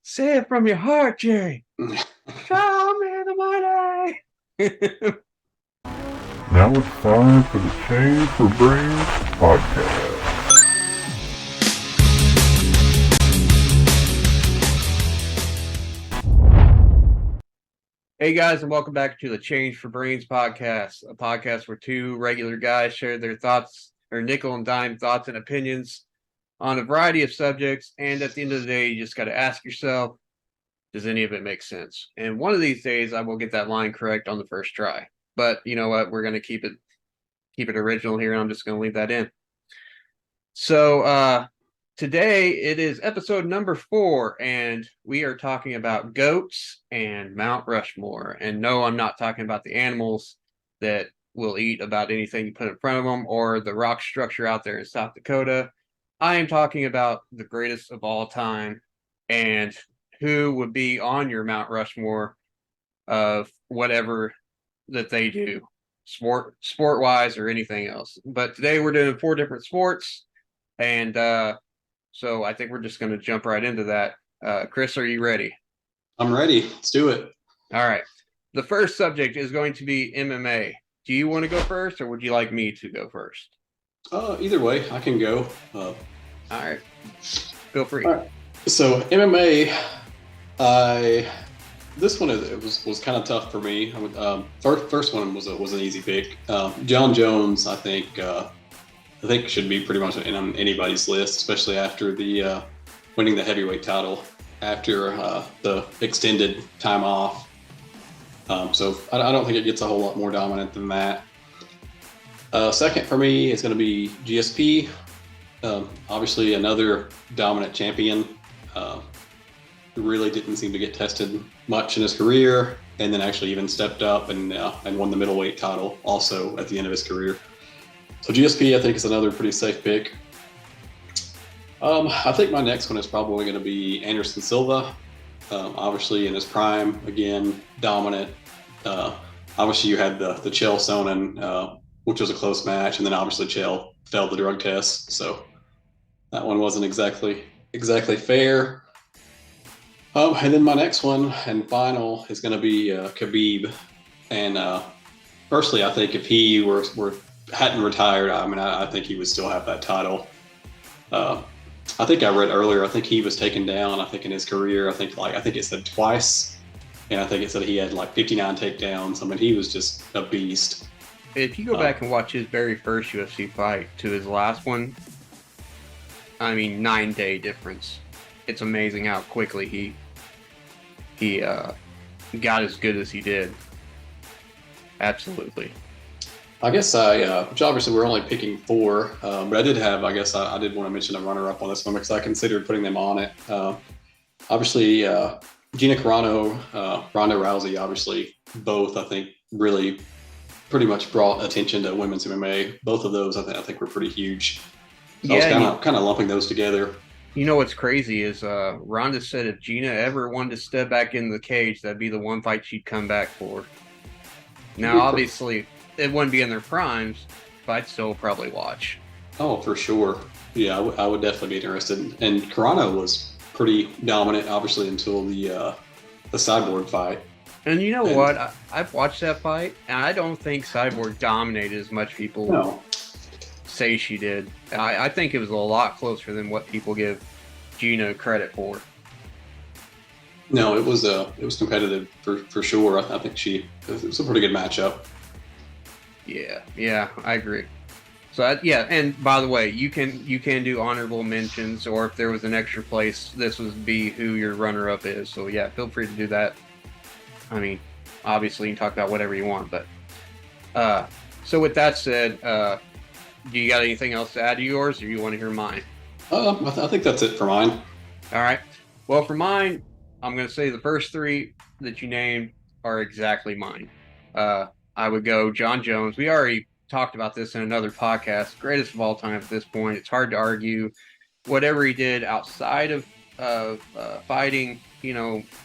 Say it from your heart, Jerry. Show me the money. Now it's time for the Change for Brains podcast. Hey guys, and welcome back to the Change for Brains podcast, a podcast where two regular guys share their thoughts, or nickel and dime thoughts and opinions on a variety of subjects. And at the end of the day, you just got to ask yourself, does any of it make sense? And one of these days, I will get that line correct on the first try. But you know what? We're going to keep it original here. And I'm just going to leave that in. So today it is episode number 4, and we are talking about goats and Mount Rushmore. And no, I'm not talking about the animals that will eat about anything you put in front of them or the rock structure out there in South Dakota. I am talking about the greatest of all time and who would be on your Mount Rushmore of whatever that they do, sport wise or anything else. But today we're doing 4 different sports, and so I think we're just going to jump right into that. Chris, are you ready? I'm ready. Let's do it. All right. The first subject is going to be MMA. Do you want to go first, or would you like me to go first? Either way, I can go. All right. Feel free. All right. So MMA, this one was kind of tough for me. First one was an easy pick. John Jones, I think should be pretty much on anybody's list, especially after the winning the heavyweight title after the extended time off. So I don't think it gets a whole lot more dominant than that. Second for me is going to be GSP. Obviously another dominant champion. Really didn't seem to get tested much in his career, and then actually even stepped up and won the middleweight title also at the end of his career. So GSP, I think, is another pretty safe pick. I think my next one is probably going to be Anderson Silva. Obviously in his prime, again, dominant. Obviously you had the Chael Sonnen, which was a close match, and then obviously Chael failed the drug test, so that one wasn't exactly fair. And then my next one and final is going to be Khabib. And personally, I think if he hadn't retired, I think he would still have that title. I think I read earlier, I think he was taken down, I think in his career, I think it said twice. And I think it said he had like 59 takedowns. I mean, he was just a beast. If you go back and watch his very first UFC fight to his last one, 9-day difference. It's amazing how quickly he got as good as he did. Absolutely. I guess which obviously we're only picking 4, but I did want to mention a runner-up on this one because I considered putting them on it. Obviously, Gina Carano, Ronda Rousey, obviously both, I think, really pretty much brought attention to women's MMA. Both of those, I think were pretty huge. So I was kind of lumping those together. You know what's crazy is Ronda said if Gina ever wanted to step back in the cage, that'd be the one fight she'd come back for. Now, obviously, it wouldn't be in their primes, but I'd still probably watch. Oh, for sure. Yeah, I would definitely be interested. And Carano was pretty dominant, obviously, until the Cyborg fight. And you know what? I've watched that fight, and I don't think Cyborg dominated as much people say she did. I think it was a lot closer than what people give Gina credit for. No, it was competitive for sure. I think it was a pretty good matchup. Yeah, I agree. So and by the way, you can do honorable mentions, or if there was an extra place, this would be who your runner-up is. So yeah, feel free to do that. Obviously you can talk about whatever you want, but so with that said, do you got anything else to add to yours, or you want to hear mine? I think that's it for mine. All right. Well, for mine, I'm going to say the first 3 that you named are exactly mine. I would go John Jones. We already talked about this in another podcast. Greatest of all time at this point. It's hard to argue. Whatever he did outside of fighting,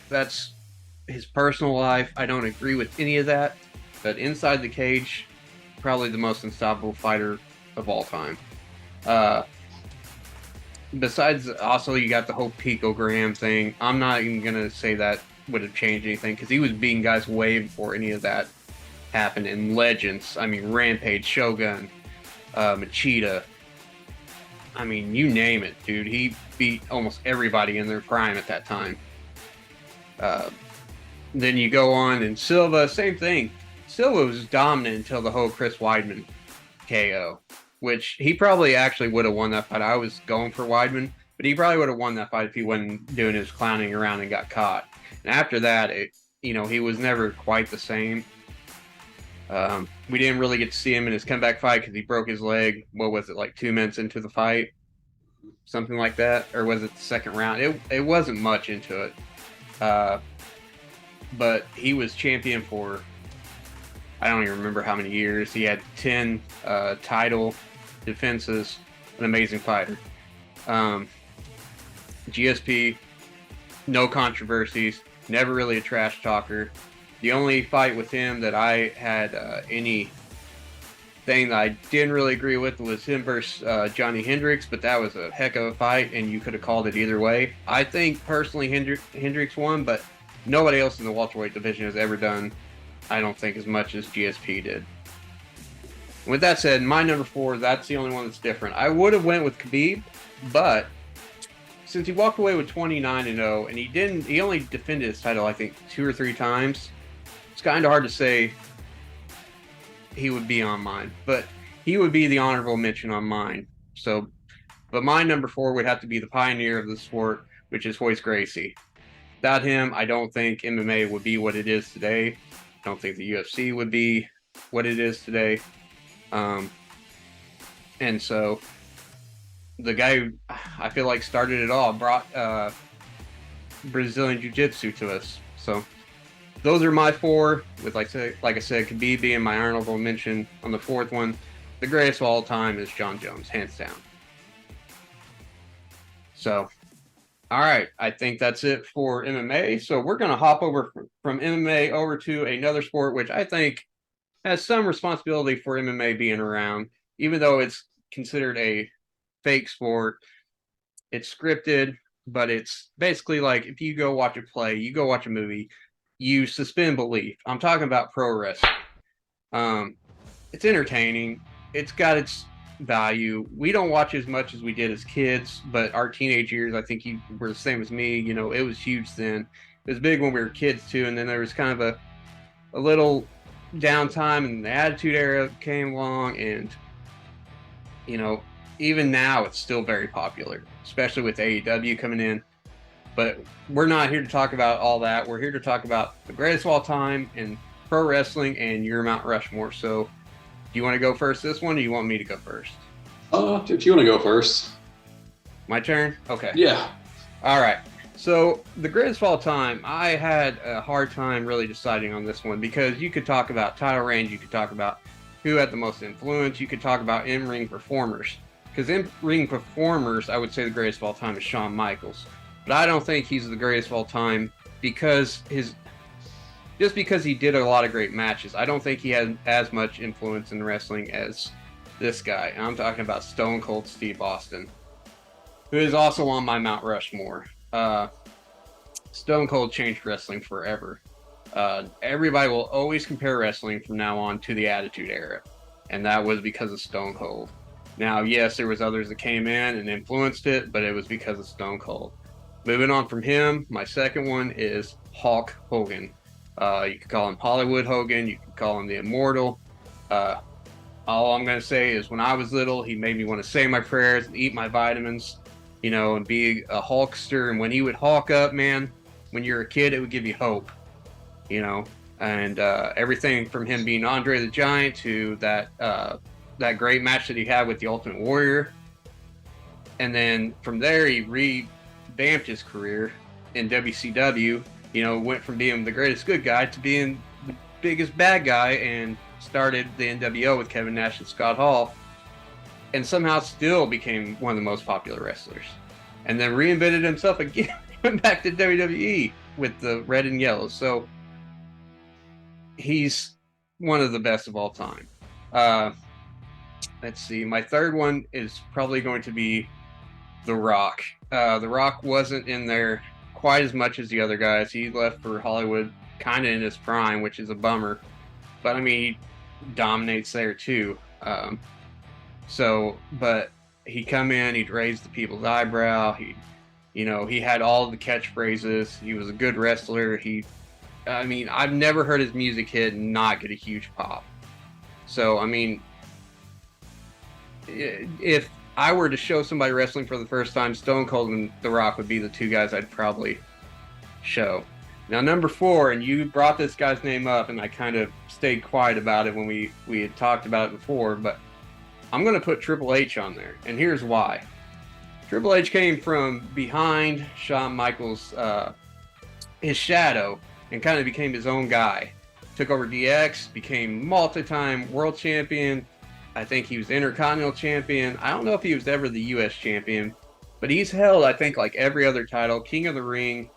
that's his personal life. I don't agree with any of that. But inside the cage, probably the most unstoppable fighter of all time. besides, also you got the whole picogram thing. I'm not even gonna say that would have changed anything because he was beating guys way before any of that happened. In Legends, I mean, Rampage, Shogun, Machida. I mean, you name it, dude. He beat almost everybody in their prime at that time. Then you go on, and Silva, same thing. Silva was dominant until the whole Chris Weidman KO, which he probably actually would have won that fight. I was going for Weidman, but he probably would have won that fight if he wasn't doing his clowning around and got caught. And after that, he was never quite the same. We didn't really get to see him in his comeback fight because he broke his leg. What was it, like 2 minutes into the fight? Something like that? Or was it the second round? It wasn't much into it. But he was champion for, I don't even remember how many years. He had 10 title defenses. An amazing fighter. GSP, no controversies. Never really a trash talker. The only fight with him that I had any thing that I didn't really agree with was him versus Johnny Hendricks, but that was a heck of a fight, and you could have called it either way. I think personally Hendricks won, but nobody else in the welterweight division has ever done, I don't think, as much as GSP did. With that said, my number 4, that's the only one that's different. I would have went with Khabib, but since he walked away with 29-0, and he only defended his title, I think, 2 or 3 times, it's kind of hard to say he would be on mine, but he would be the honorable mention on mine. So, but my number 4 would have to be the pioneer of the sport, which is Royce Gracie. Without him, I don't think MMA would be what it is today. I don't think the UFC would be what it is today. And so the guy who I feel like started it all brought Brazilian Jiu-Jitsu to us. So those are my 4, with like I said, Khabib being my honorable mention on the 4th one. The greatest of all time is John Jones, hands down. So, all right, I think that's it for MMA. So we're going to hop over from MMA over to another sport, which I think has some responsibility for MMA being around, even though it's considered a fake sport. It's scripted, but it's basically like if you go watch a play, you go watch a movie, you suspend belief. I'm talking about pro wrestling. It's entertaining. It's got its value. We don't watch as much as we did as kids, but our teenage years, I think you were the same as me. It was huge then. It was big when we were kids too, and then there was kind of a little downtime, and the Attitude Era came along, and even now it's still very popular, especially with AEW coming in. But we're not here to talk about all that. We're here to talk about the greatest of all time in pro wrestling and your Mount Rushmore. So, do you want to go first this one, or do you want me to go first? If you want to go first. My turn? Okay. Yeah. All right. So, the greatest of all time, I had a hard time really deciding on this one because you could talk about title reigns, you could talk about who had the most influence, you could talk about in-ring performers. Because in-ring performers, I would say the greatest of all time is Shawn Michaels. But I don't think he's the greatest of all time because because he did a lot of great matches. I don't think he had as much influence in wrestling as this guy. And I'm talking about Stone Cold Steve Austin, who is also on my Mount Rushmore. Stone Cold changed wrestling forever. Everybody will always compare wrestling from now on to the Attitude Era, and that was because of Stone Cold. Now, yes, there was others that came in and influenced it, but it was because of Stone Cold. Moving on from him, my second one is Hulk Hogan. You could call him Hollywood Hogan. You could call him the Immortal. All I'm going to say is when I was little, he made me want to say my prayers and eat my vitamins, and be a Hulkster. And when he would Hulk up, man, when you're a kid, it would give you hope, and everything from him being Andre the Giant to that great match that he had with the Ultimate Warrior. And then from there, he revamped his career in WCW, went from being the greatest good guy to being the biggest bad guy, and started the NWO with Kevin Nash and Scott Hall, and somehow still became one of the most popular wrestlers. And then reinvented himself again, went back to WWE with the red and yellow. So he's one of the best of all time. Let's see. My third one is probably going to be The Rock. The Rock wasn't in there quite as much as the other guys. He left for Hollywood kind of in his prime, which is a bummer. But I mean, he dominates there too. But he come in, he'd raise the people's eyebrow. He had all the catchphrases. He was a good wrestler. I've never heard his music hit and not get a huge pop. So, I mean, if I were to show somebody wrestling for the first time, Stone Cold and The Rock would be the two guys I'd probably show. Now, number 4, and you brought this guy's name up, and I kind of stayed quiet about it when we had talked about it before, but I'm going to put Triple H on there, and here's why. Triple H came from behind Shawn Michaels, his shadow, and kind of became his own guy. Took over DX, became multi-time world champion. I think he was Intercontinental champion. I don't know if he was ever the U.S. champion, but he's held, I think, like every other title, King of the Ring.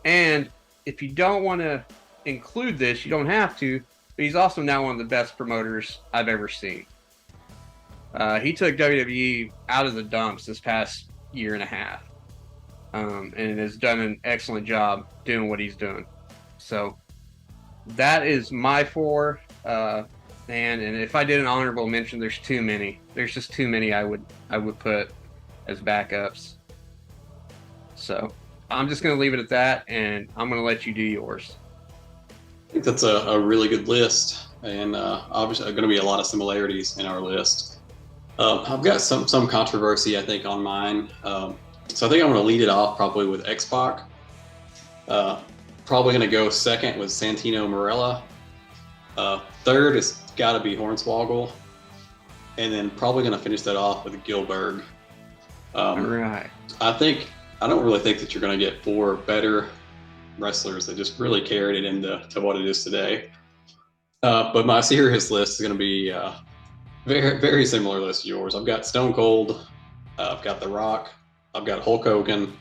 And if you don't want to include this, you don't have to, but he's also now one of the best promoters I've ever seen. He took WWE out of the dumps this past year and a half, and has done an excellent job doing what he's doing. So that is my 4. And if I did an honorable mention, there's too many. There's just too many I would put as backups. So I'm just going to leave it at that, and I'm going to let you do yours. I think that's a really good list, and obviously going to be a lot of similarities in our list. I've got some controversy, I think, on mine. So I think I'm going to lead it off probably with X-Pac. Probably going to go second with Santino Marella. Third is got to be Hornswoggle. And then probably going to finish that off with Gilbert. All right. I don't really think that you're going to get 4 better wrestlers that just really carried it into what it is today. But my serious list is going to be very, very similar list to yours. I've got Stone Cold. I've got The Rock. I've got Hulk Hogan.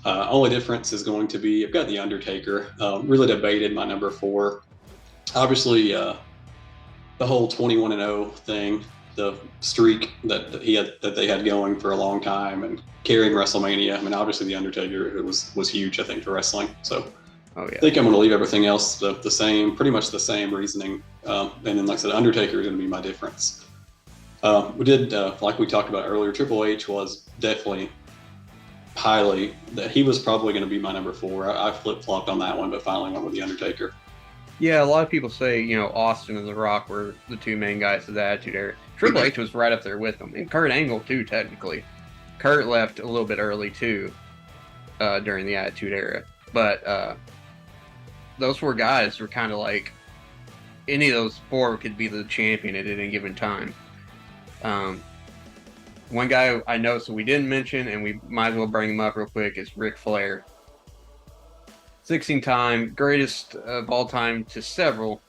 Only difference is going to be I've got The Undertaker. Really debated my number 4. Obviously, the whole 21-0 thing, the streak that they had going for a long time, and carrying WrestleMania. I mean, obviously, The Undertaker was huge, I think, for wrestling. So, I think I'm going to leave everything else the same, pretty much the same reasoning. And then, like I said, Undertaker is going to be my difference. We did, like we talked about earlier, Triple H was definitely he was probably going to be my number 4. I flip-flopped on that one, but finally went with The Undertaker. Yeah, a lot of people say, Austin and The Rock were the 2 main guys of the Attitude Era. Triple H was right up there with them. And Kurt Angle, too, technically. Kurt left a little bit early, too, during the Attitude Era. But those 4 guys were kind of like, any of those 4 could be the champion at any given time. One guy I noticed that we didn't mention, and we might as well bring him up real quick, is Ric Flair. 16-time, greatest of all time to several.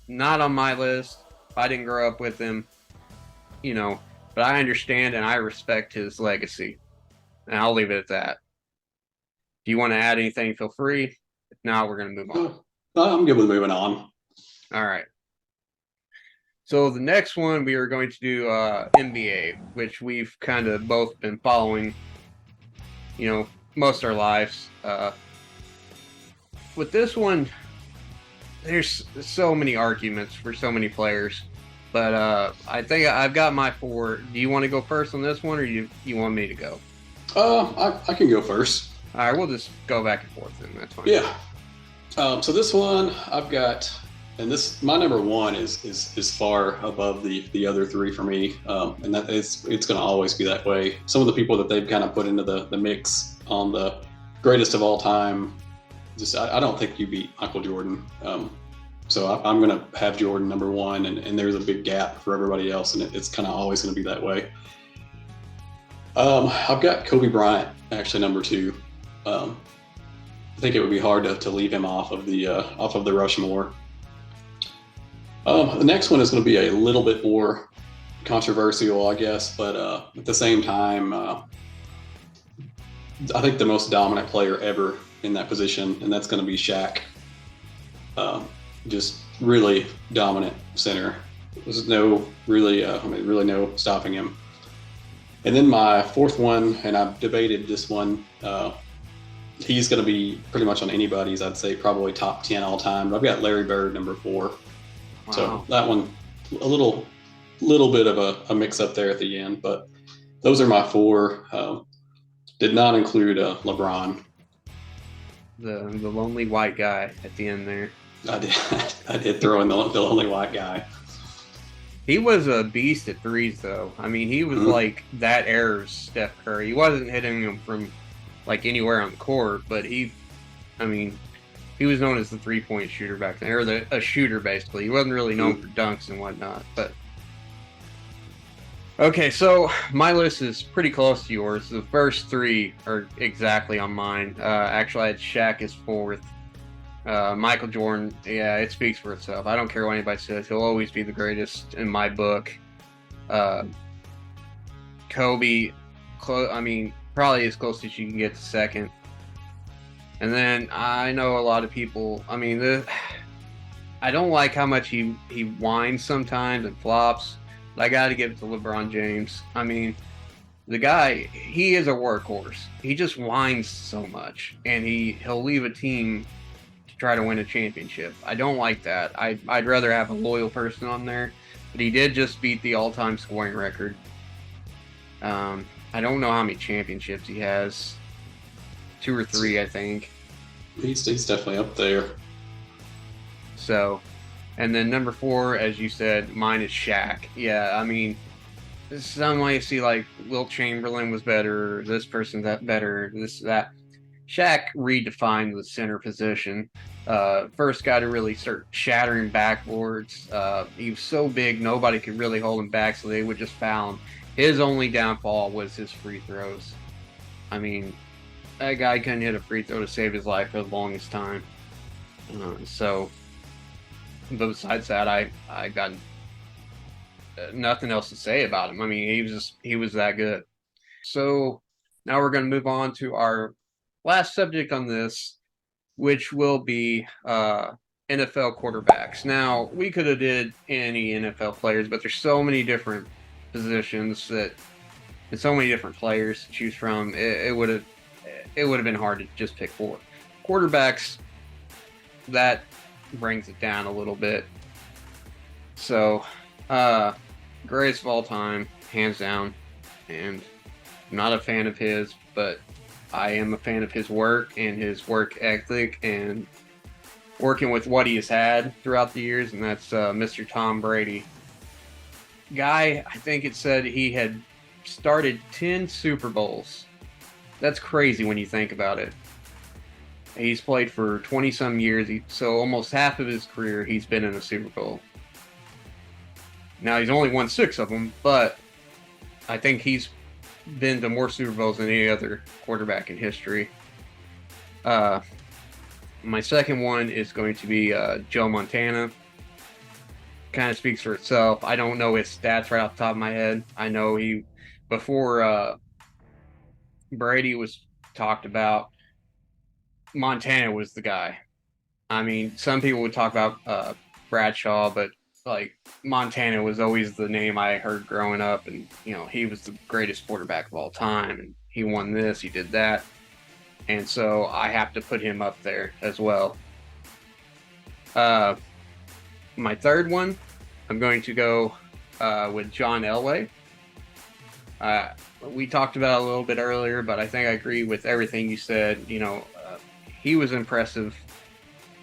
Not on my list. I didn't grow up with him, but I understand and I respect his legacy. And I'll leave it at that. Do you want to add anything, feel free. If not, we're going to move on. I'm good with moving on. All right. So the next one, we are going to do NBA, which we've kind of both been following, most of our lives. With this one, there's so many arguments for so many players, but I think I've got my 4. Do you want to go first on this one, or you want me to go? I can go first. All right, we'll just go back and forth, then. That's fine. Yeah. So this one I've got, and my number 1 is far above the other 3 for me, and that it's going to always be that way. Some of the people that they've kind of put into the mix on the greatest of all time. I don't think you beat Michael Jordan. So I'm going to have Jordan number 1, and there's a big gap for everybody else, and it's kind of always going to be that way. I've got Kobe Bryant, actually, number 2. I think it would be hard to leave him off of the Rushmore. The next one is going to be a little bit more controversial, I guess, but at the same time, I think the most dominant player ever in that position, and that's going to be Shaq. Just really dominant center. There's really no stopping him. And then my fourth one, and I've debated this one. He's going to be pretty much on anybody's. I'd say probably top 10 all time. But I've got Larry Bird number 4. Wow. So that one, a little bit of a mix up there at the end. But those are my 4. Did not include LeBron. The lonely white guy at the end there. I did throw in the lonely white guy. He was a beast at threes, though. I mean, he was like that era's Steph Curry. He wasn't hitting them from like anywhere on the court, but he was known as the 3-point shooter back then, or a shooter basically. He wasn't really known for dunks and whatnot. But okay, so my list is pretty close to yours. The first 3 are exactly on mine. Actually, I had Shaq as 4th. Michael Jordan, yeah, it speaks for itself. I don't care what anybody says. He'll always be the greatest in my book. Kobe, probably as close as you can get to second. And then I know a lot of people, I don't like how much he whines sometimes and flops, but I got to give it to LeBron James. I mean, the guy, he is a workhorse. He just whines so much, and he'll leave a team try to win a championship. I don't like that. I'd rather have a loyal person on there, but he did just beat the all-time scoring record. I don't know how many championships he has. 2 or 3, I think. He's definitely up there. So, and then number 4, as you said, mine is Shaq. Yeah, I mean, some way you see like Wilt Chamberlain was better, this person that better, this that. Shaq redefined the center position. First guy to really start shattering backboards. He was so big, nobody could really hold him back, so they would just foul him. His only downfall was his free throws. I mean, that guy couldn't hit a free throw to save his life for the longest time. So, but besides that, I got nothing else to say about him. I mean, he was that good. So now we're going to move on to our last subject on this, which will be NFL quarterbacks. Now, we could have did any NFL players, but there's so many different positions and so many different players to choose from. It would have been hard to just pick 4. Quarterbacks, that brings it down a little bit. So, greatest of all time, hands down, and I'm not a fan of his, but I am a fan of his work and his work ethic and working with what he has had throughout the years, and that's Mr. Tom Brady. Guy, I think it said he had started 10 Super Bowls. That's crazy when you think about it. He's played for 20-some years, so almost half of his career he's been in a Super Bowl. Now, he's only won 6 of them, but I think he's been to more Super Bowls than any other quarterback in history. My second one is going to be Joe Montana. Kind of speaks for itself. I don't know his stats right off the top of my head. I know before Brady was talked about, Montana was the guy. I mean, some people would talk about Bradshaw, but like Montana was always the name I heard growing up, and he was the greatest quarterback of all time, and he won this, he did that, and so I have to put him up there as well. My third one, I'm going to go with John Elway. We talked about it a little bit earlier, but I think I agree with everything you said. He was impressive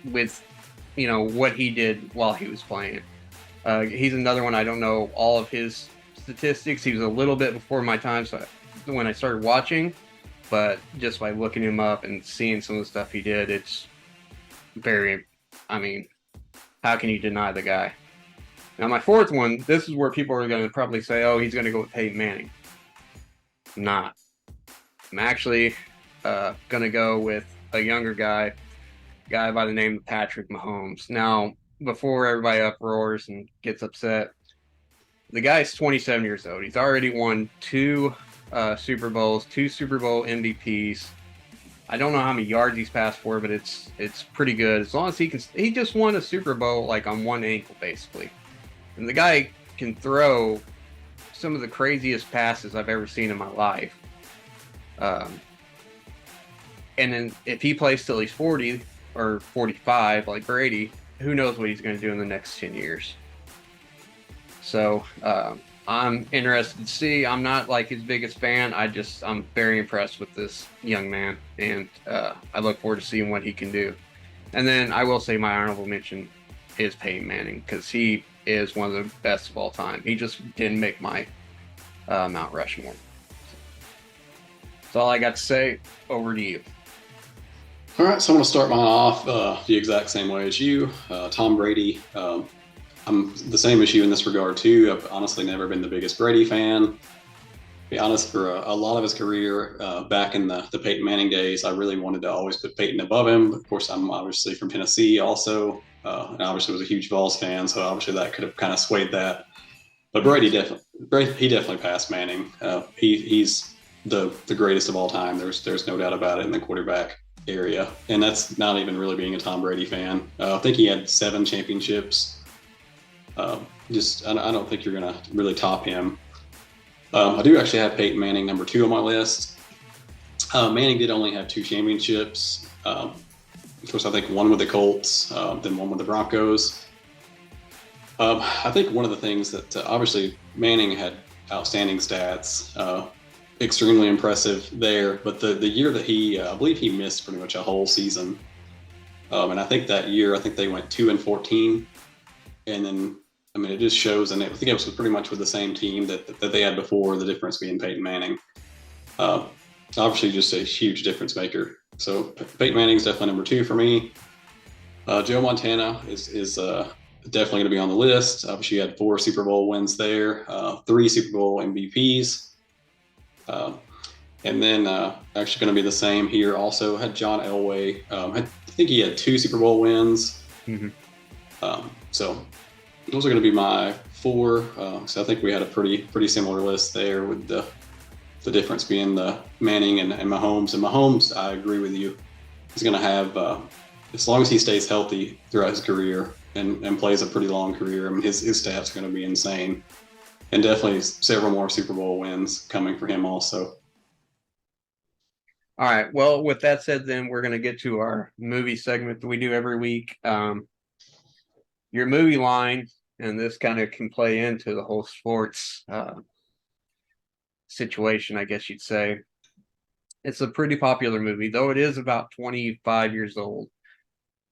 with what he did while he was playing. He's another one. I don't know all of his statistics. He was a little bit before my time, so when I started watching, but just by looking him up and seeing some of the stuff he did, it's very, how can you deny the guy? Now, my fourth one, this is where people are going to probably say, oh, he's going to go with Peyton Manning. I'm not. I'm actually going to go with a younger guy by the name of Patrick Mahomes. Now, before everybody uproars and gets upset, the guy's 27 years old. He's already won 2 Super Bowls, 2 Super Bowl MVPs. I don't know how many yards he's passed for, but it's pretty good. As long as he just won a Super Bowl like on one ankle, basically. And the guy can throw some of the craziest passes I've ever seen in my life. And then if he plays till he's 40 or 45 like Brady, who knows what he's going to do in the next 10 years. So I'm interested to see. I'm not like his biggest fan. I'm very impressed with this young man, and I look forward to seeing what he can do. And then I will say my honorable mention is Peyton Manning, because he is one of the best of all time. He just didn't make my Mount Rushmore. That's all I got to say. Over to you. All right, so I'm going to start mine off the exact same way as you. Tom Brady. I'm the same as you in this regard too. I've honestly never been the biggest Brady fan. To be honest, for a lot of his career, back in the Peyton Manning days, I really wanted to always put Peyton above him. Of course, I'm obviously from Tennessee also, and obviously was a huge Vols fan, so obviously that could have kind of swayed that. But Brady definitely passed Manning. He's the greatest of all time. There's no doubt about it in the quarterback area, and that's not even really being a Tom Brady fan. I think he had 7 championships. I don't think you're gonna really top him. I do actually have Peyton Manning number 2 on my list. Manning did only have 2 championships. Of course, I think one with the Colts, then one with the Broncos. I think one of the things that obviously Manning had outstanding stats, extremely impressive there. But the year that I believe he missed pretty much a whole season. And I think that year, they went 2-14. And then, it just shows, and I think it was pretty much with the same team that they had before, the difference being Peyton Manning. Obviously, just a huge difference maker. So Peyton Manning is definitely number 2 for me. Joe Montana is definitely going to be on the list. Obviously, he had 4 Super Bowl wins there, 3 Super Bowl MVPs. And then actually going to be the same here. Also had John Elway. I think he had 2 Super Bowl wins. Mm-hmm. So those are going to be my 4. So I think we had a pretty similar list there, with the difference being the Manning and Mahomes. And Mahomes, I agree with you. He's going to have, as long as he stays healthy throughout his career and plays a pretty long career, his stats are going to be insane. And definitely several more Super Bowl wins coming for him also. All right. Well, with that said, then we're going to get to our movie segment that we do every week. Your movie line, and this kind of can play into the whole sports situation, I guess you'd say. It's a pretty popular movie, though it is about 25 years old.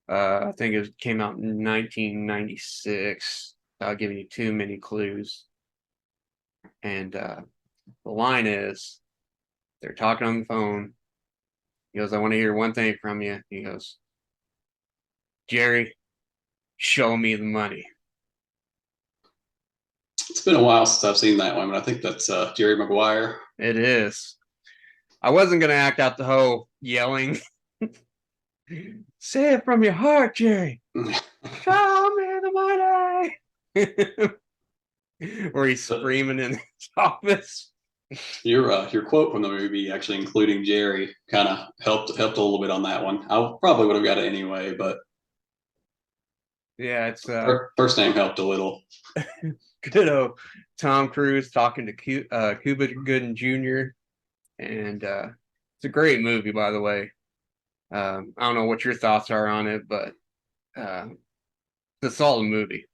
I think it came out in 1996. I'll give you too many clues. And the line is, they're talking on the phone. He goes, I want to hear one thing from you. He goes, Jerry, show me the money. It's been a while since I've seen that one, but I think that's Jerry Maguire. It is. I wasn't going to act out the whole yelling. Say it from your heart, Jerry. Show me the money. Or he's screaming in his office. Your quote from the movie, actually including Jerry, kind of helped a little bit on that one. I probably would have got it anyway, but yeah, it's first name helped a little. Good old Tom Cruise talking to Cuba Gooding Jr. And it's a great movie, by the way. I don't know what your thoughts are on it, but it's a solid movie.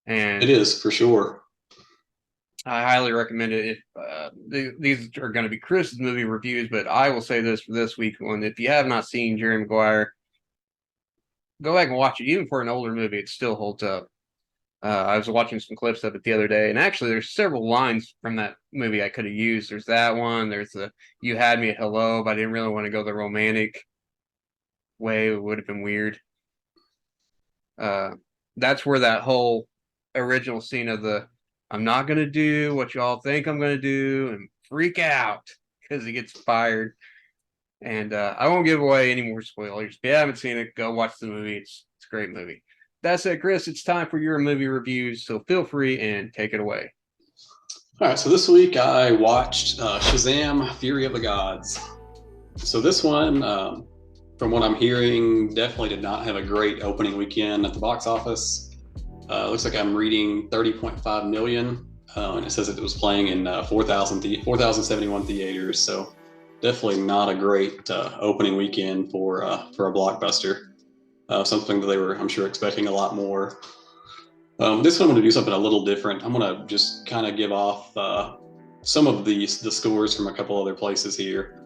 And it is, for sure. I highly recommend it. These are going to be Chris's movie reviews, but I will say this for this week one: if you have not seen Jerry Maguire, go back and watch it. Even for an older movie, it still holds up. I was watching some clips of it the other day, and actually there's several lines from that movie I could have used. There's that one. There's the "You had me at hello," but I didn't really want to go the romantic way. It would have been weird. That's where that whole original scene of the "I'm not going to do what y'all think I'm going to do," and freak out because he gets fired. And I won't give away any more spoilers. If you haven't seen it, go watch the movie. It's a great movie. That's it, Chris. It's time for your movie reviews, so feel free and take it away. All right, so this week I watched Shazam! Fury of the Gods. So this one, from what I'm hearing, definitely did not have a great opening weekend at the box office. Looks like I'm reading 30.5 million. and it says that it was playing in 4,071 theaters. So definitely not a great opening weekend for a blockbuster. Something that they were, I'm sure, expecting a lot more. This one I'm going to do something a little different. I'm going to just kind of give off some of the scores from a couple other places here.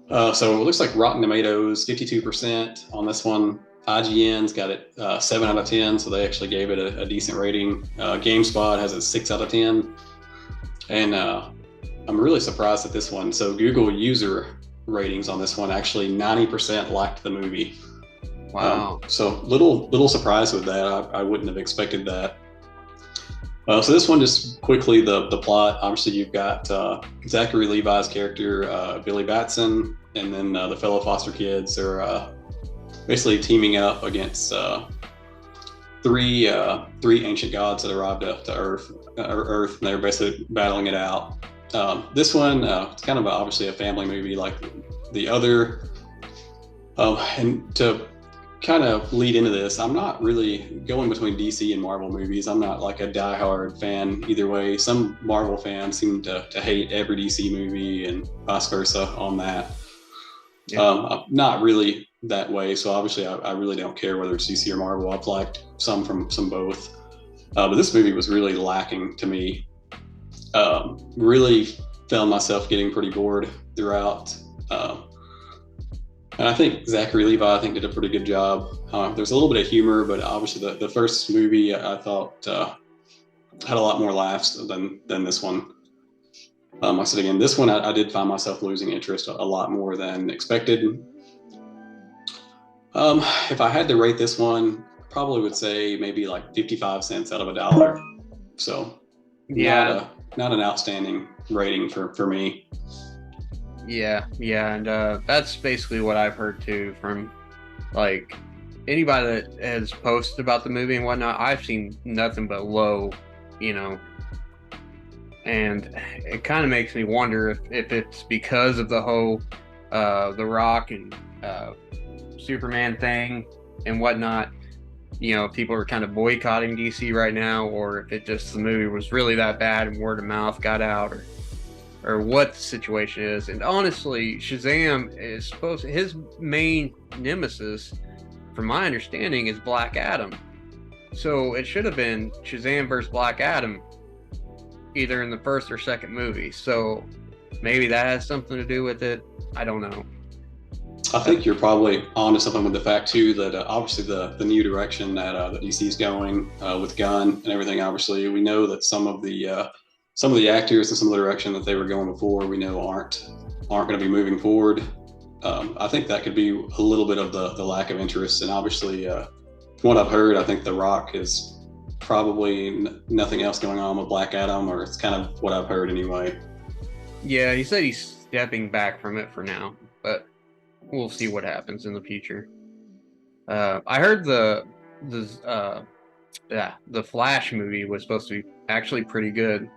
So it looks like Rotten Tomatoes, 52% on this one. IGN's got it 7 out of 10, so they actually gave it a decent rating. GameSpot has it 6 out of 10. And I'm really surprised at this one. So Google user ratings on this one, actually 90% liked the movie. Wow. So little surprised with that. I wouldn't have expected that. So this one, just quickly, the plot. Obviously, you've got Zachary Levi's character, Billy Batson, and then the fellow foster kids are basically teaming up against three ancient gods that arrived to Earth, and they're basically battling it out. This one, it's kind of obviously a family movie like the other. And to kind of lead into this, I'm not really going between DC and Marvel movies. I'm not like a diehard fan either way. Some Marvel fans seem to hate every DC movie and vice versa on that. Yeah. I'm not really that way. So obviously I really don't care whether it's DC or Marvel. I've liked some from both. But this movie was really lacking to me. Really found myself getting pretty bored throughout. And I think Zachary Levi, did a pretty good job. There's a little bit of humor, but obviously the first movie I thought had a lot more laughs than this one. I said again, this one I did find myself losing interest a lot more than expected. If I had to rate this one, probably would say maybe like 55 cents out of $1. So yeah, not an outstanding rating for me. Yeah, and that's basically what I've heard too from like anybody that has posted about the movie and whatnot. I've seen nothing but low, and it kind of makes me wonder if it's because of the whole The Rock and Superman thing and whatnot. People are kind of boycotting DC right now, or if it just the movie was really that bad and word of mouth got out, or what the situation is. And honestly, Shazam is his main nemesis, from my understanding, is Black Adam. So it should have been Shazam versus Black Adam, either in the first or second movie. So maybe that has something to do with it. I don't know. I think you're probably onto something with the fact too that obviously the new direction that DC's going with Gunn and everything. Obviously, we know that some of the actors and some of the direction that they were going before, we know aren't going to be moving forward. I think that could be a little bit of the lack of interest. And obviously, from what I've heard, I think The Rock is probably nothing else going on with Black Adam, or it's kind of what I've heard anyway. Yeah, he said he's stepping back from it for now, but we'll see what happens in the future. I heard the Flash movie was supposed to be actually pretty good.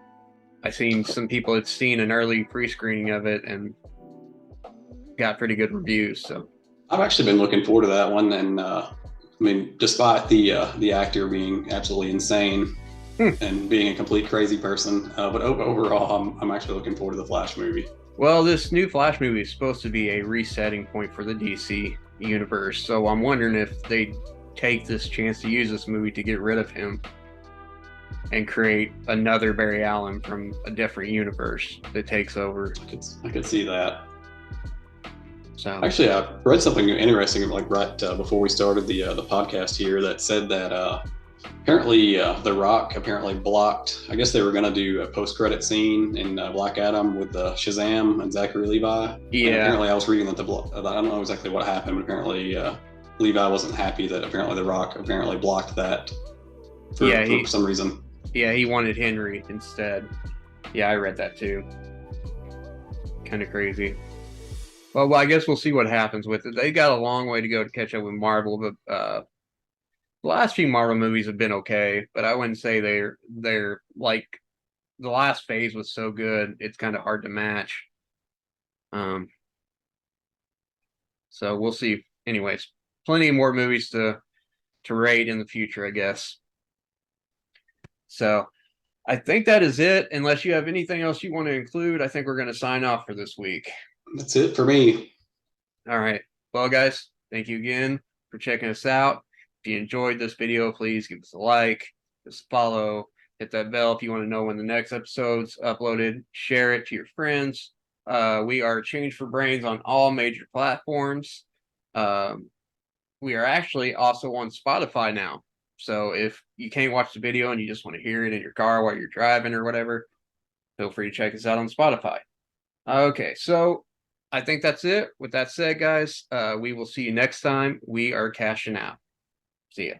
I seen some people had seen an early pre-screening of it and got pretty good reviews. So I've actually been looking forward to that one, and despite the actor being absolutely insane and being a complete crazy person, but overall, I'm actually looking forward to the Flash movie. Well, this new Flash movie is supposed to be a resetting point for the DC universe, so I'm wondering if they take this chance to use this movie to get rid of him and create another Barry Allen from a different universe that takes over. I could see that. So actually, I read something interesting right before we started the podcast here that said that apparently The Rock blocked. I guess they were going to do a post-credit scene in Black Adam with Shazam and Zachary Levi. Yeah. And apparently, I was reading that I don't know exactly what happened, but apparently Levi wasn't happy that apparently The Rock blocked that for some reason. Yeah, he wanted Henry instead. Yeah, I read that too. Kind of crazy. Well, I guess we'll see what happens with it. They got a long way to go to catch up with Marvel, but the last few Marvel movies have been okay, but I wouldn't say they're like the last phase was so good, it's kind of hard to match. So we'll see. Anyways, plenty more movies to rate in the future, I guess. So I think that is it. Unless you have anything else you want to include, I think we're going to sign off for this week. That's it for me. All right. Well, guys, thank you again for checking us out. If you enjoyed this video, please give us a like, just follow, hit that bell if you want to know when the next episode's uploaded. Share it to your friends. We are Change for Brains on all major platforms. We are actually also on Spotify now. So if you can't watch the video and you just want to hear it in your car while you're driving or whatever, feel free to check us out on Spotify. Okay, so I think that's it. With that said, guys, we will see you next time. We are cashing out. See ya.